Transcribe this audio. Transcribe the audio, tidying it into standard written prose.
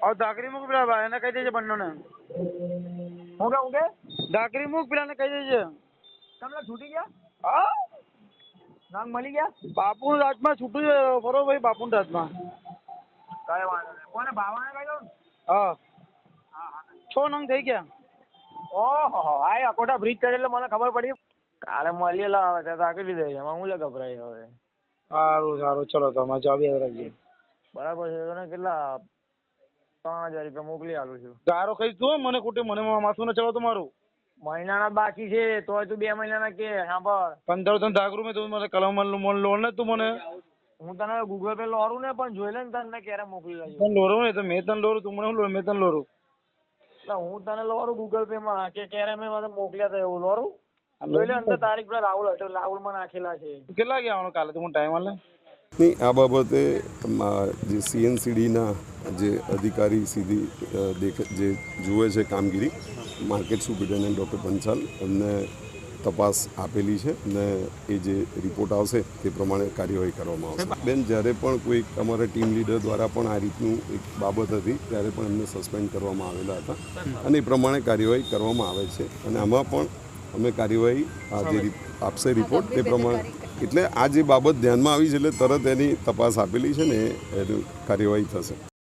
और दाकरी मुख પેલા ભાઈને કહી દેજે બંનેને હું કે દાકરી મુખ પેલાને કહી દેજે તમને છૂટી ગયા હા નામ મળી ગયા બાપુ રાજમાં છૂટું છે ફરો ભાઈ બાપુ રાજમાં કઈ વાંધો નહીં કોને ભાવાને કહી દઉં હા હા 6 નંગ થઈ ગયા ઓહો આ અકોટા બ્રિજ ચડે એટલે મને ખબર પડી કાલે મળીએલા હવે ત્યાં રાખી દીધે એમાં હું લે ગભરાય હવે સારું સારું ચલો તમે જવાબ યાદ રાખજો બરાબર છે તને કેટલા 3000 રૂપિયા મોકલી આલું છું ગારો કહીશ તું મને ખોટી મને માથું ન ચલાવ તમારું મહિનાના બાકી છે તોય તું 2 મહિનાના કે સાંભળ 15 તને દાગરું મેં તું મને કલમ લોન ને તું મને હું તને ગૂગલ પે લોરું ને પણ જોઈ લે ને તને ક્યારે મોકલી લાવ્યું તને લોરું ને તો મેં તને લોરું તું મને શું લોરું મેં તને લોરું એટલે હું તને લોરું ગૂગલ પે માં કે ક્યારે મેં મને મોકલ્યા હતા એવું લોરું જોઈ લે અંદર તારીખ પર રાહુલ હતો રાહુલમાં નાખેલા છે કેટલા ગયા આવવાનું કાલે તું ટાઈમ આલે નહીં આ બાબતે જે CNCDના જે અધિકારી સીધી જે જુએ છે કામગીરી માર્કેટ સુપ્રિન્ટેન્ડન્ટ ડૉક્ટર પંચાલ એમને તપાસ આપેલી છે અને એ જે રિપોર્ટ આવશે તે પ્રમાણે કાર્યવાહી કરવામાં આવશે બેન જ્યારે પણ કોઈ અમારા ટીમ લીડર દ્વારા પણ આ રીતનું એક બાબત હતી ત્યારે પણ એમને સસ્પેન્ડ કરવામાં આવેલા હતા અને એ પ્રમાણે કાર્યવાહી કરવામાં આવે છે અને આમાં પણ અમે કાર્યવાહી જે આપશે રિપોર્ટ તે પ્રમાણે એટલે આ જે બાબત ધ્યાનમાં આવી છે એટલે તરત એની તપાસ આપેલી છે ને એની કાર્યવાહી થશે.